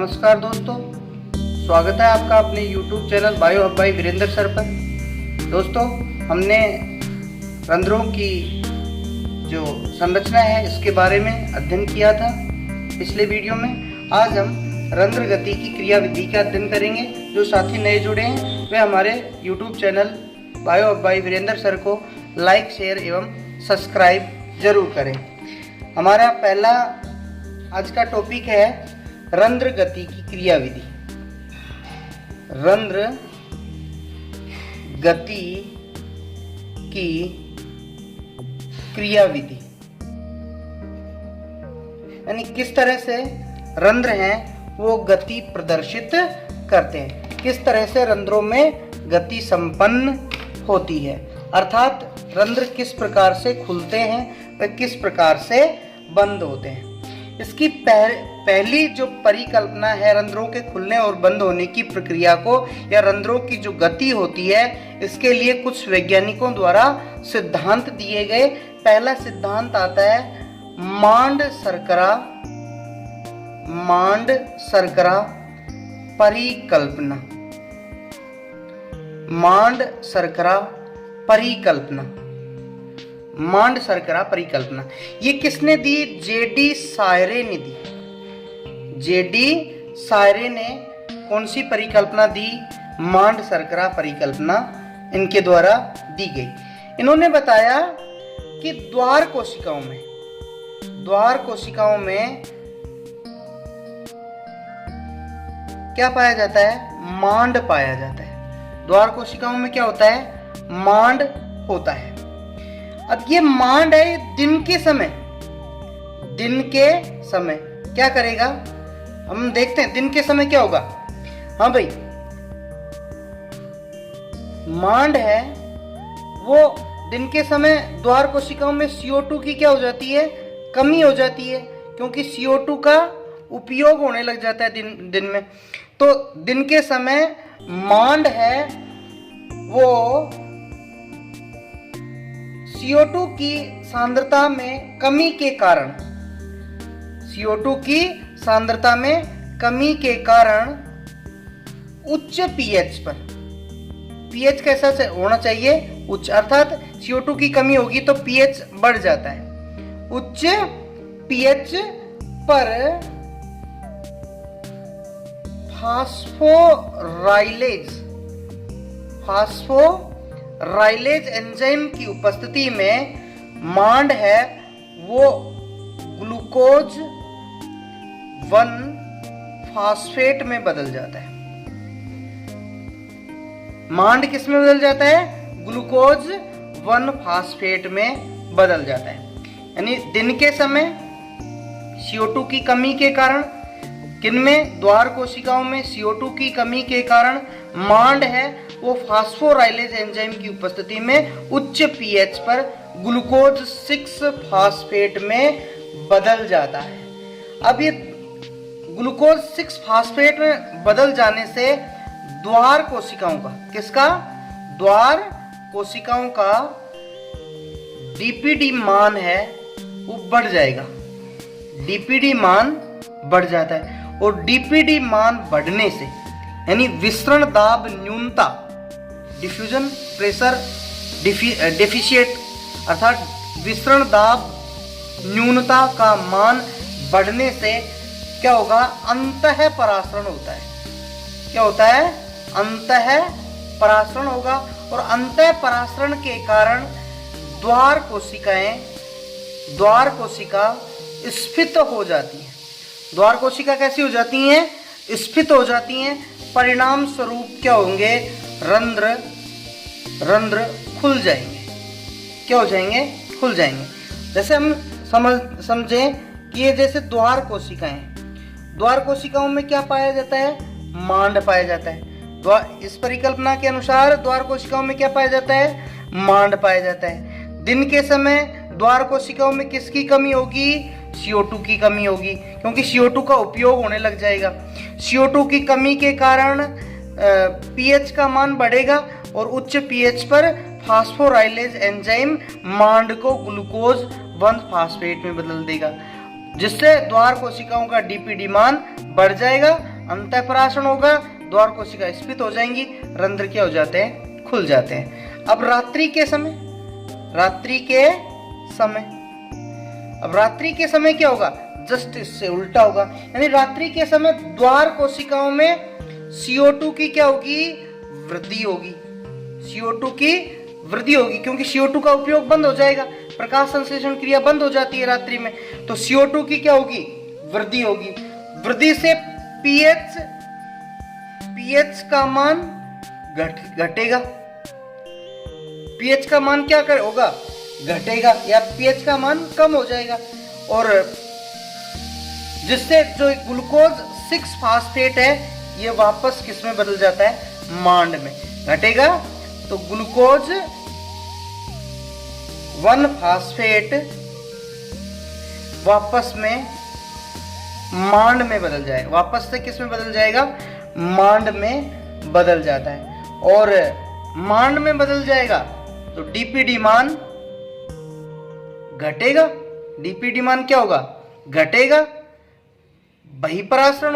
नमस्कार दोस्तों, स्वागत है आपका अपने YouTube channel Bio Hub by Virendra sir पर। दोस्तों, हमने रंध्रों की जो संरचना है इसके बारे में अध्ययन किया था पिछले वीडियो में। आज हम रंध्र गति की क्रिया विधि का अध्ययन करेंगे। जो साथी नए जुड़े हैं वे हमारे YouTube channel Bio Hub by Virendra sir को लाइक, शेयर एवं सब्सक्राइब जरूर करें। हमारा पहला आज का टॉपिक है रंध्र गति की क्रिया विधि। रंध्र गति की क्रिया विधि यानी किस तरह से रंध्र हैं वो गति प्रदर्शित करते हैं, किस तरह से रंध्रों में गति संपन्न होती है, अर्थात रंध्र किस प्रकार से खुलते हैं व किस प्रकार से बंद होते हैं। इसकी पहली जो परिकल्पना है रंध्रों के खुलने और बंद होने की प्रक्रिया को या रंध्रों की जो गति होती है इसके लिए कुछ वैज्ञानिकों द्वारा सिद्धांत दिए गए। पहला सिद्धांत आता है मांड शर्करा परिकल्पना। मांड शर्करा परिकल्पना ये किसने दी? जेडी सायरे ने दी। जेडी सायरे ने कौन सी परिकल्पना दी? मांड शर्करा परिकल्पना इनके द्वारा दी गई। इन्होंने बताया कि द्वार कोशिकाओं में क्या पाया जाता है? मांड पाया जाता है। द्वार कोशिकाओं में क्या होता है? मांड होता है। अब ये मांड है दिन के समय क्या करेगा? हम देखते हैं दिन के समय क्या होगा। हाँ भाई, मांड है वो दिन के समय द्वार कोशिकाओं में CO2 की क्या हो जाती है? कमी हो जाती है, क्योंकि CO2 का उपयोग होने लग जाता है दिन में। तो दिन के समय मांड है वो CO2 की सांद्रता में कमी के कारण उच्च pH पर, pH कैसा से होना चाहिए? उच्च, अर्थात CO2 की कमी होगी तो pH बढ़ जाता है। उच्च pH पर फास्फोराइलेज एंजाइम की उपस्थिति में मांड है वो ग्लूकोज 1 फास्फेट में बदल जाता है। मांड किस में बदल जाता है? ग्लूकोज 1 फास्फेट में बदल जाता है। यानी दिन के समय CO2 की कमी के कारण, किनमें? द्वार कोशिकाओं में CO2 की कमी के कारण मांड है वो फास्फोराइलेज एंजाइम की उपस्थिति में उच्च pH पर ग्लूकोज 6 फास्फेट में बदल जाता है। अब ये ग्लूकोज 6 फास्फेट में बदल जाने से द्वार कोशिकाओं का, किसका? द्वार कोशिकाओं का DPD मान है वो बढ़ जाएगा। DPD मान बढ़ जाता है और DPD मान बढ़ने से यानी विसरण दाब न्यूनता, डिफ्यूजन प्रेशर डेफिशिएट, अर्थात विसरण दाब न्यूनता का मान बढ़ने से क्या होगा? अंतः परासरण होता है। क्या होता है? अंतः परासरण होगा और अंतः परासरण के कारण द्वार कोशिका स्फीत हो जाती है। द्वार कोशिका कैसी हो जाती हैं? स्फीत हो जाती हैं। परिणाम स्वरूप क्या होंगे? रंध्र खुल जाएंगे। क्या हो जाएंगे? खुल जाएंगे। जैसे हम समझें कि ये जैसे द्वार कोशिकाओं में क्या पाया जाता है? मांड पाया जाता है। इस परिकल्पना के अनुसार द्वार कोशिकाओं में क्या पाया जाता है? मांड पाया जाता है। दिन के समय द्वार कोशिकाओं में किसकी कमी होगी? CO2 की कमी होगी, क्योंकि CO2 का उपयोग होने लग जाएगा। CO2 की कमी के कारण pH का मान बढ़ेगा और उच्च pH पर फास्फोराइलेज एंजाइम मांड को ग्लूकोज 1 फास्फेट में बदल देगा, जिससे द्वार कोशिकाओं का DPD मान बढ़ जाएगा अंतःपराशरण होगा, द्वार कोशिका स्फीत हो जाएंगी, रंध्र क्या हो जाते हैं, खुल जाते हैं। अब रात्रि के समय क्या होगा, जस्ट इससे उल्टा होगा। यानी रात्रि के समय द्वार कोशिकाओं में CO2 की क्या होगी, वृद्धि होगी। CO2 की वृद्धि होगी क्योंकि CO2 का उपयोग बंद हो जाएगा, प्रकाश संश्लेषण क्रिया बंद हो जाती है रात्रि में, तो CO2 की क्या होगी, वृद्धि होगी। वृद्धि से pH का मान घटेगा। pH का मान क्या होगा, घटेगा, या pH का मान कम हो जाएगा, और जिससे जो ग्लूकोज 6 फास्फेट है ये वापस किस में बदल जाता है, मांड में। घटेगा तो ग्लूकोज 1 फास्फेट वापस में मांड में बदल जाएगा, वापस से किस में बदल जाएगा, मांड में बदल जाता है। और मांड में बदल जाएगा तो डीपीडी मान घटेगा। डीपीडी मान क्या होगा, घटेगा। बहिपरासरण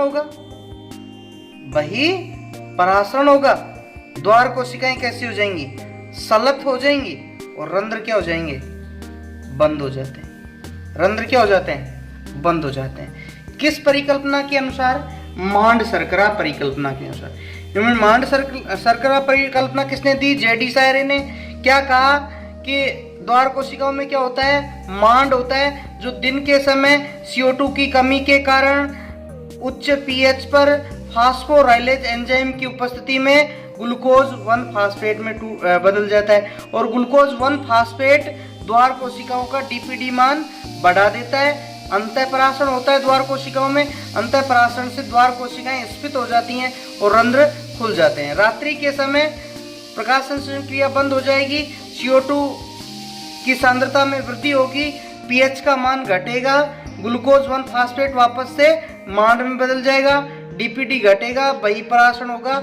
होगा, द्वार कोशिकाएं कैसी हो जाएंगी, सलत हो जाएंगी, और रंध्र क्या हो जाएंगे, बंद हो जाते हैं। रंध्र क्या हो जाते हैं, बंद हो जाते हैं। किस परिकल्पना के अनुसार, मांड शर्करा परिकल्पना के अनुसार। मांड शर्करा परिकल्पना किसने दी, जेडी सायरे ने। क्या कहा कि द्वार कोशिकाओं में क्या होता है, मांड होता है, जो दिन के समय CO2 की कमी के कारण उच्च pH पर फास्फोराइलेज एंजाइम की उपस्थिति में ग्लूकोज 1 फास्फेट में बदल जाता है, और ग्लूकोज 1 फास्फेट द्वार कोशिकाओं का डीपीडी मान बढ़ा देता है। अंतःपरासरण होता है द्वार कोशिकाओं में, अंतःपरासरण से द्वार कोशिकाएं स्फीत हो जाती हैं और रंध्र खुल जाते हैं। रात्रि के समय प्रकाश संश्लेषण क्रिया बंद हो जाएगी, CO2 की सांद्रता में वृद्धि होगी, pH का मान घटेगा, ग्लूकोज 1 फास्फेट वापस से मांड में बदल जाएगा, डीपीडी घटेगा, बहिपरासरण होगा,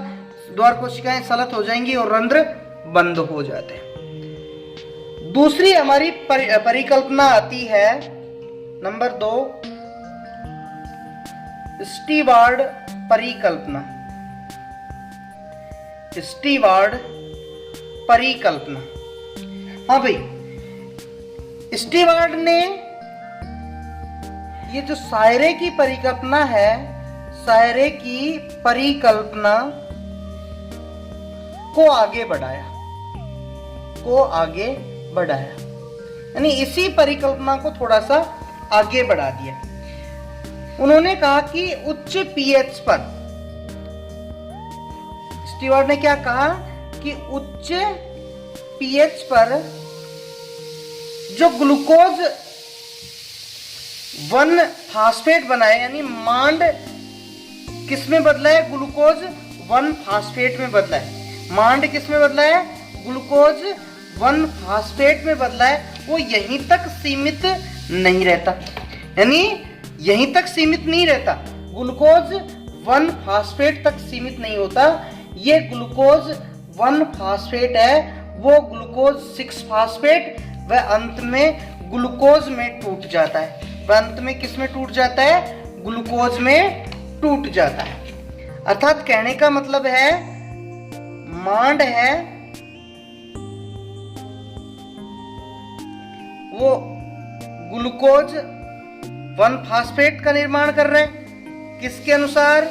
द्वार कोशिकाएं सलत हो जाएंगी और रंध्र बंद हो जाते हैं। दूसरी हमारी परिकल्पना आती है नंबर 2, स्टीवार्ड परिकल्पना। स्टीवार्ड परिकल्पना, हाँ भाई, स्टीवार्ड ने ये जो सायरे की परिकल्पना है, सायरे की परिकल्पना को आगे बढ़ाया, यानी इसी परिकल्पना को थोड़ा सा आगे बढ़ा दिया। उन्होंने कहा कि उच्च pH पर, स्टीवार्ड ने क्या कहा कि उच्च pH पर जो ग्लूकोज 1 फास्फेट बना है, यानी मांड किस में बदला है, ग्लूकोज 1 फास्फेट में बदला है। मांड किस में बदला है, ग्लूकोज 1 फास्फेट में बदला है। वो यहीं तक सीमित नहीं रहता, यानी यहीं तक सीमित नहीं रहता, ग्लूकोज 1 फास्फेट तक सीमित नहीं होता। ये ग्लूकोज 1 फास्फेट है, वो ग्लूकोज 6 फास्फेट वह अंत में ग्लूकोज में टूट जाता है। वह अंत में किस में टूट जाता है, ग्लूकोज में टूट जाता है। अर्थात कहने का मतलब है, मांड है वो ग्लूकोज 1 फास्फेट का निर्माण कर रहे हैं, किसके अनुसार,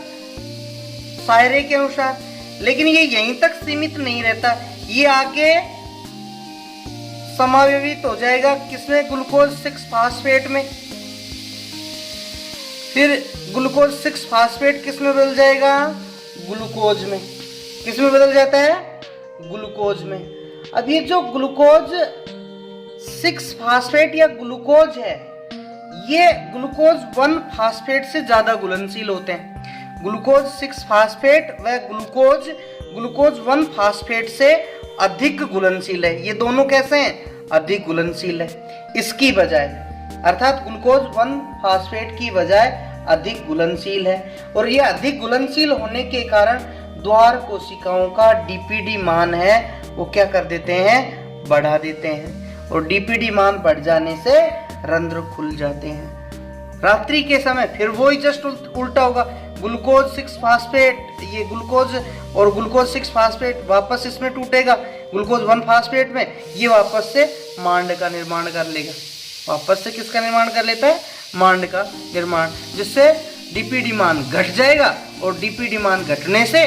सायरे के अनुसार। लेकिन ये यहीं तक सीमित नहीं रहता, ये आगे समावेशित हो जाएगा किसमें, ग्लूकोज 6 फास्फेट में। फिर ग्लूकोज 6 फास्फेट किस में बदल जाएगा, ग्लूकोज में। किस में बदल जाता है, ग्लूकोज में। अब ये जो ग्लूकोज 6 फास्फेट या ग्लूकोज है, ये ग्लूकोज 1 फास्फेट से ज्यादा घुलनशील होते हैं। ग्लूकोज 6 फास्फेट व ग्लूकोज 1 फास्फेट से अधिक घुलनशील है। ये दोनों कैसे हैं, अधिक घुलनशील है इसकी बजाय, अर्थात ग्लूकोज 1 फास्फेट की बजाय अधिक घुलनशील है। और ये अधिक घुलनशील होने के कारण द्वार कोशिकाओं का डीपीडी मान है वो क्या कर देते हैं, बढ़ा देते हैं, और डीपीडी मान बढ़ जाने से रंध्र खुल जाते हैं। रात्रि के समय फिर वही जस्ट उल्टा होगा, ग्लूकोज 6 फास्फेट, ये ग्लूकोज और ग्लूकोज 6 फास्फेट वापस इसमें टूटेगा ग्लूकोज 1 फास्फेट में, ये वापस से मांड का निर्माण कर लेगा। वापस से किसका निर्माण कर लेता है? मांड का निर्माण, जिससे डीपीडी मान घट जाएगा और डीपीडी मान घटने से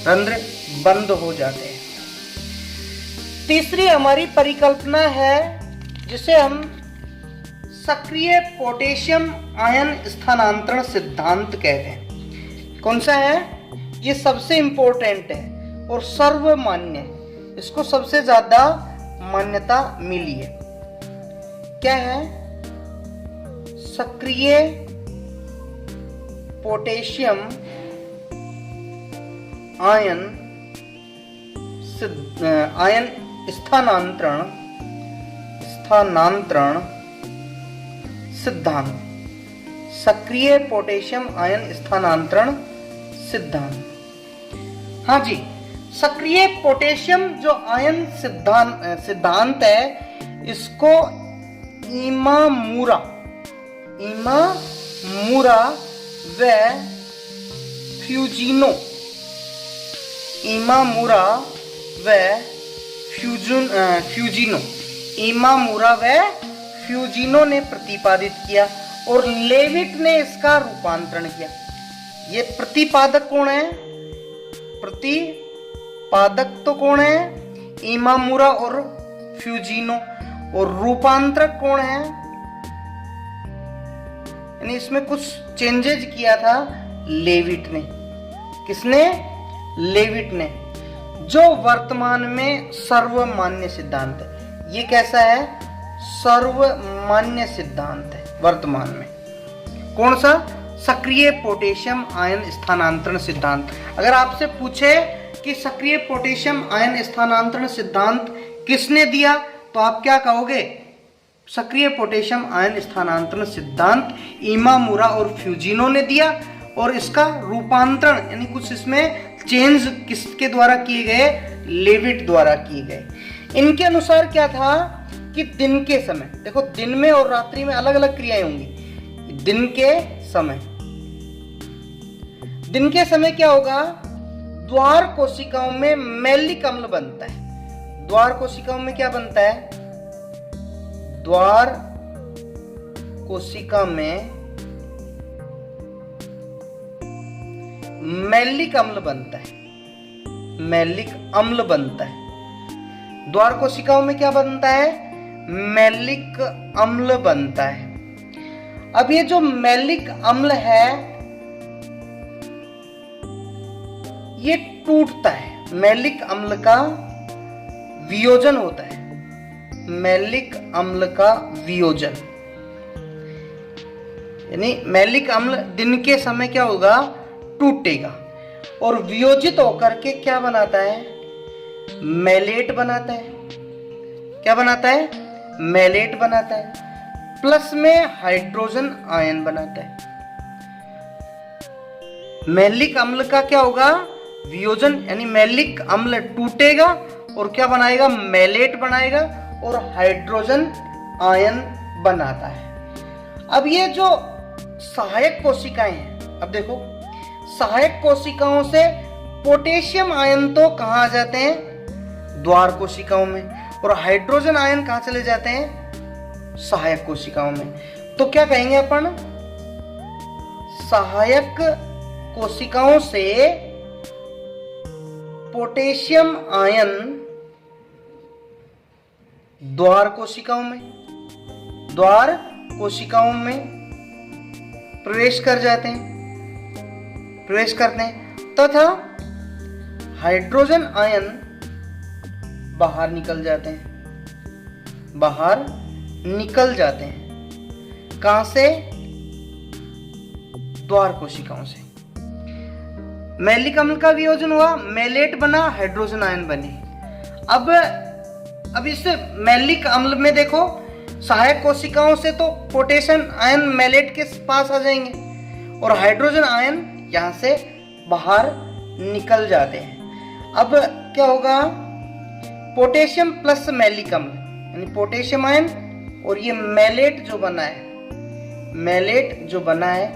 रंध्र बंद हो जाते हैं। तीसरी हमारी परिकल्पना है जिसे हम सक्रिय पोटेशियम आयन स्थानांतरण सिद्धांत कहते हैं। कौन सा है? ये सबसे इंपॉर्टेंट है और सर्वमान्य, इसको सबसे ज्यादा मान्यता मिली है। क्या है? सक्रिय पोटेशियम आयन स्थानांतरण सिद्धांत। सक्रिय पोटेशियम आयन स्थानांतरण सिद्धांत। हाँ जी, सक्रिय पोटेशियम जो आयन सिद्धांत है, इसको इमामुरा व फ्यूजिनो फ्यूजिनो ने प्रतिपादित किया और लेविट ने इसका रूपांतरण किया। ये प्रतिपादक कौन है? प्रतिपादक तो कौन है? इमामुरा और फ्यूजिनो। और रूपांतरक कौन है? यानी इसमें कुछ चेंजेस किया था लेविट ने। किसने? लेविट ने, जो वर्तमान में सर्वमान्य सिद्धांत है। ये कैसा है? सर्वमान्य सिद्धांत है वर्तमान में। कौन सा? सक्रिय पोटेशियम आयन स्थानांतरण सिद्धांत। अगर आपसे पूछे कि सक्रिय पोटेशियम आयन स्थानांतरण सिद्धांत किसने दिया, तो आप क्या कहोगे? सक्रिय पोटेशियम आयन स्थानांतरण सिद्धांत इमामुरा और फ्यूजिनो ने दिया, और इसका रूपांतरण यानी कुछ इसमें चेंज किसके द्वारा किए गए? लेविट द्वारा किए गए। इनके अनुसार क्या था कि दिन के समय, देखो दिन में और रात्रि में अलग अलग क्रियाएं होंगी। दिन के समय क्या होगा? द्वार कोशिकाओं में मैलिक अम्ल बनता है। द्वार कोशिकाओं में क्या बनता है? द्वार कोशिका में मैलिक अम्ल बनता है। मैलिक अम्ल बनता है। द्वार कोशिकाओं में क्या बनता है? मैलिक अम्ल बनता है। अब ये जो मैलिक अम्ल है, ये टूटता है। मैलिक अम्ल का वियोजन होता है। मैलिक अम्ल का वियोजन, यानी मैलिक अम्ल दिन के समय क्या होगा? टूटेगा और वियोजित होकर के क्या बनाता है? मैलेट बनाता है। क्या बनाता है? मैलेट बनाता है। प्लस में हाइड्रोजन आयन बनाता है। मैलिक अम्ल का क्या होगा? वियोजन, यानी मैलिक अम्ल टूटेगा और क्या बनाएगा? मैलेट बनाएगा और हाइड्रोजन आयन बनाता है। अब ये जो सहायक कोशिकाएं हैं, अब देखो सहायक कोशिकाओं से पोटेशियम आयन तो कहां आ जाते हैं? द्वार कोशिकाओं में। और हाइड्रोजन आयन कहां चले जाते हैं? सहायक कोशिकाओं में। तो क्या कहेंगे अपन? सहायक कोशिकाओं से पोटेशियम आयन द्वार कोशिकाओं में प्रवेश करते हैं तथा हाइड्रोजन आयन बाहर निकल जाते हैं। कहां से? द्वार कोशिकाओं से। मैलिक अम्ल का वियोजन हुआ, मैलेट बना, हाइड्रोजन आयन बने। अब इस मैलिक अम्ल में देखो, सहायक कोशिकाओं से तो पोटेशियम आयन मैलेट के पास आ जाएंगे और हाइड्रोजन आयन यहां से बाहर निकल जाते हैं। अब क्या होगा? पोटेशियम प्लस मैलिक अम्ल, यानी पोटेशियम आयन और ये मैलेट जो बना है,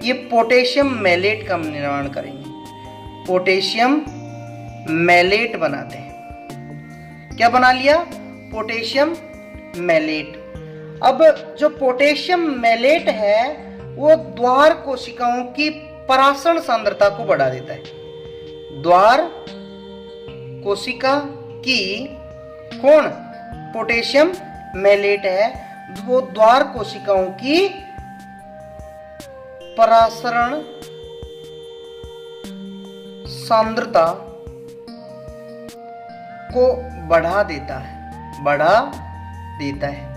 ये पोटेशियम मैलेट का निर्माण करेंगे, पोटेशियम मैलेट बनाते हैं। क्या बना लिया? Potassium malate. अब जो पोटेशियम मैलेट है वो द्वार कोशिकाओं की परासरण सांद्रता को बढ़ा देता है। द्वार कोशिका की कौन? पोटेशियम मैलेट है, वो द्वार कोशिकाओं की परासरण सांद्रता को बढ़ा देता है,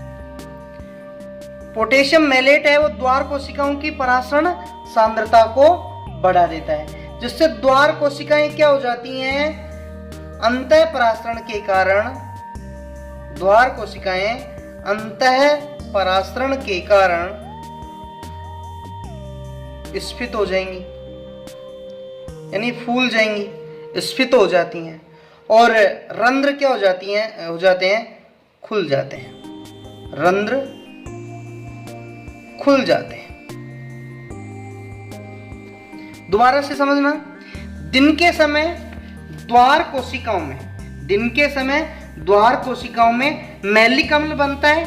पोटेशियम मैलेट है वो द्वार कोशिकाओं की परासरण सांद्रता को बढ़ा देता है, जिससे द्वार कोशिकाएं क्या हो जाती हैं? अंतः परासरण के कारण द्वार कोशिकाएं अंतः परासरण के कारण स्फीत हो जाएंगी, यानी फूल जाएंगी, स्फीत हो जाती हैं, और रंध्र क्या हो जाते हैं? खुल जाते हैं, रंध्र खुल जाते हैं। दोबारा से समझना, दिन के समय द्वार कोशिकाओं में मैलिक अम्ल बनता है।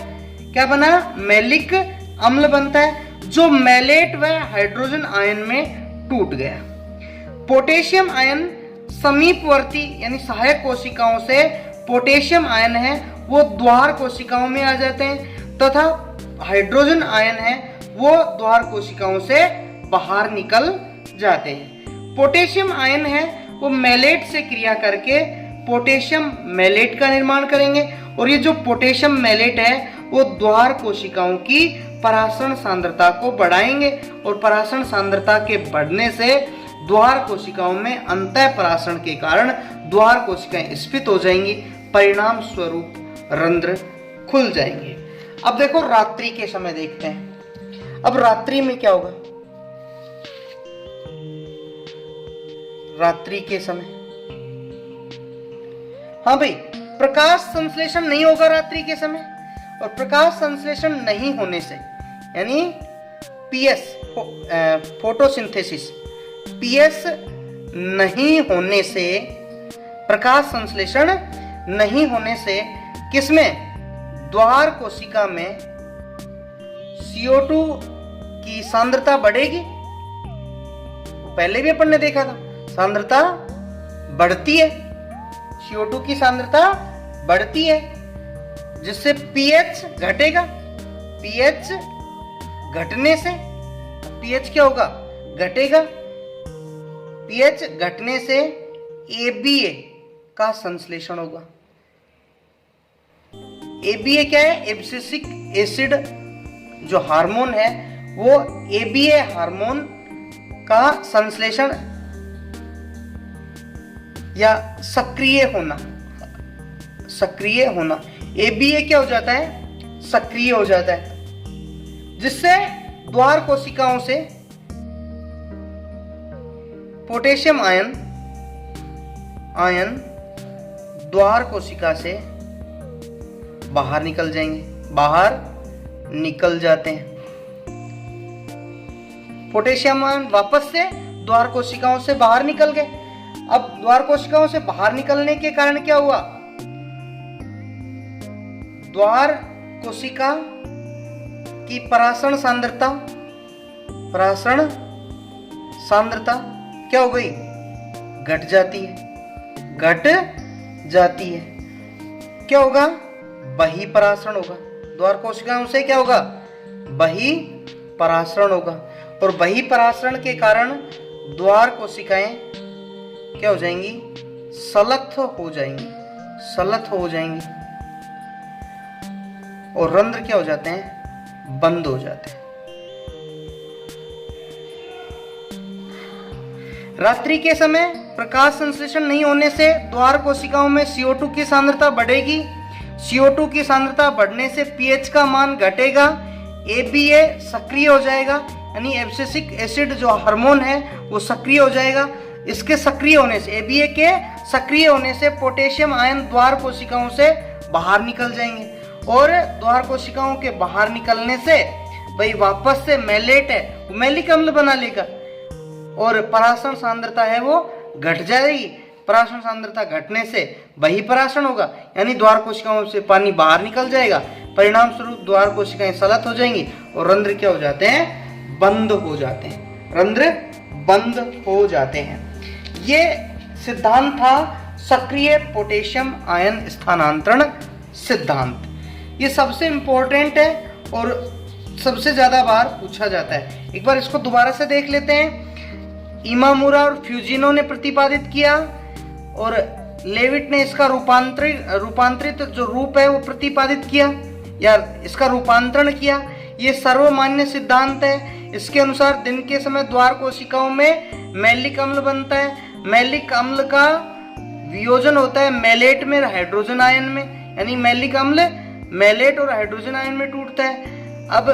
क्या बना? मैलिक अम्ल बनता है, जो मैलेट व हाइड्रोजन आयन में टूट गया। पोटेशियम आयन समीपवर्ती यानी सहायक कोशिकाओं से पोटेशियम आयन है वो द्वार कोशिकाओं में आ जाते हैं, तथा हाइड्रोजन आयन है वो द्वार कोशिकाओं से बाहर निकल जाते हैं। पोटेशियम आयन है वो मैलेट से क्रिया करके पोटेशियम मैलेट का निर्माण करेंगे, और ये जो पोटेशियम मैलेट है वो द्वार कोशिकाओं की परासरण सांद्रता को बढ़ाएंगे, और परासरण सांद्रता के बढ़ने से द्वार कोशिकाओं में अंतः परासरण के कारण द्वार कोशिकाएं स्फीत हो जाएंगी, परिणाम स्वरूप रंध्र खुल जाएंगे। अब देखो रात्रि के समय देखते हैं। अब रात्रि में क्या होगा? रात्रि के समय, हाँ भाई, प्रकाश संश्लेषण नहीं होगा रात्रि के समय, और प्रकाश संश्लेषण नहीं होने से यानी पीएस फोटोसिंथेसिस पीएस नहीं होने से, प्रकाश संश्लेषण नहीं होने से किसमें? द्वार कोशिका में CO2 की सांद्रता बढ़ेगी। पहले भी अपन ने देखा था, सांद्रता बढ़ती है, CO2 की सांद्रता बढ़ती है, जिससे pH घटेगा। pH घटने से pH क्या होगा? घटेगा। pH घटने से ABA का संश्लेषण होगा। ABA क्या है? एब्सिसिक एसिड जो हार्मोन है वो ABA हार्मोन का संश्लेषण या सक्रिय होना, ABA क्या हो जाता है? सक्रिय हो जाता है, जिससे द्वार कोशिकाओं से पोटेशियम आयन द्वार कोशिका से बाहर निकल जाते हैं। पोटेशियम आयन वापस से द्वार कोशिकाओं से बाहर निकल गए। अब द्वार कोशिकाओं से बाहर निकलने के कारण क्या हुआ? द्वार कोशिका की परासरण सांद्रता क्या हो गई? घट जाती है। क्या होगा? बहिपरासरण होगा। द्वार कोशिकाओं से क्या होगा? बहिपरासरण होगा, और बहिपरासरण के कारण द्वार कोशिकाएं क्या हो जाएंगी? सलथ हो जाएंगी, और रंध्र क्या हो जाते हैं? बंद हो जाते हैं। रात्रि के समय प्रकाश संश्लेषण नहीं होने से द्वार कोशिकाओं में CO2 की सांद्रता बढ़ेगी। CO2 की सांद्रता बढ़ने से pH का मान घटेगा, ABA सक्रिय हो जाएगा, यानी एब्सिसिक एसिड जो हार्मोन है वो सक्रिय हो जाएगा। इसके सक्रिय होने से, ABA के सक्रिय होने से पोटेशियम आयन द्वार कोशिकाओं से बाहर निकल जाएंगे, और द्वार कोशिकाओं के बाहर निकलने से भाई वापस से मैलेट है वो मैलिक अम्ल बना लेगा, और पराशरण सांद्रता है वो घट जाएगी। पराशरण सांद्रता घटने से बहिःपराशरण होगा, यानी द्वार कोशिकाओं से पानी बाहर निकल जाएगा। परिणाम स्वरूप द्वार कोशिकाएं सलत हो जाएंगी और रंध्र क्या हो जाते हैं, बंद हो जाते हैं, रंध्र बंद हो जाते हैं। ये सिद्धांत था सक्रिय पोटेशियम आयन स्थानांतरण सिद्धांत। ये सबसे इंपॉर्टेंट है और सबसे ज्यादा बार पूछा जाता है। एक बार इसको दोबारा से देख लेते हैं। इमामुरा और फ्यूजिनो ने प्रतिपादित किया और लेविट ने इसका रूपांतरित जो रूप है वो प्रतिपादित किया या इसका रूपांतरण किया। ये सर्वमान्य सिद्धांत है। इसके अनुसार दिन के समय द्वार कोशिकाओं में मैलिक अम्ल बनता है। मैलिक अम्ल का वियोजन होता है मैलेट में हाइड्रोजन आयन में, यानी मैलिक अम्ल मैलेट और हाइड्रोजन आयन में टूटता है। अब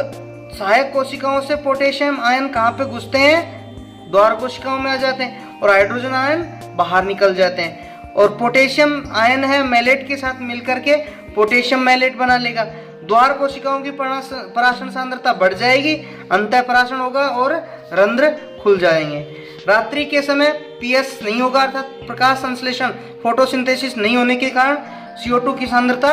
सहायक कोशिकाओं से पोटेशियम आयन कहाँ पे घुसते हैं, द्वार कोशिकाओं में आ जाते हैं और हाइड्रोजन आयन बाहर निकल जाते हैं। और पोटेशियम आयन है मैलेट के साथ मिलकर के पोटेशियम मैलेट बना लेगा। द्वार कोशिकाओं की पराशरण सांद्रता बढ़ जाएगी, अंतः पराशरण होगा और रंध्र खुल जाएंगे। रात्रि के समय पीएस नहीं होगा, अर्थात प्रकाश संश्लेषण फोटोसिंथेसिस नहीं होने के कारण CO2 की सांद्रता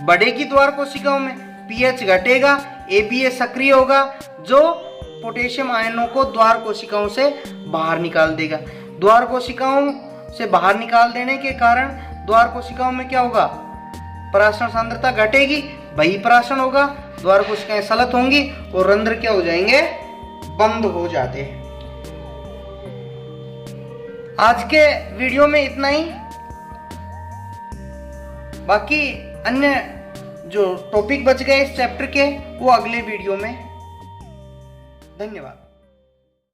बढ़ेगी द्वार कोशिकाओं में, पीएच घटेगा, ABA सक्रिय होगा जो पोटेशियम आयनों को द्वार कोशिकाओं से बाहर निकाल देगा। द्वार कोशिकाओं से बाहर निकाल देने के कारण द्वार कोशिकाओं में क्या होगा, पराशरण सांद्रता घटेगी, बहिःपराशरण होगा, द्वार कोशिकाएं सलत होंगी और रंध्र क्या हो जाएंगे, बंद हो जाते हैं। आज के वीडियो में इतना ही। बाकी अन्य जो टॉपिक बच गए इस चैप्टर के वो अगले वीडियो में। धन्यवाद।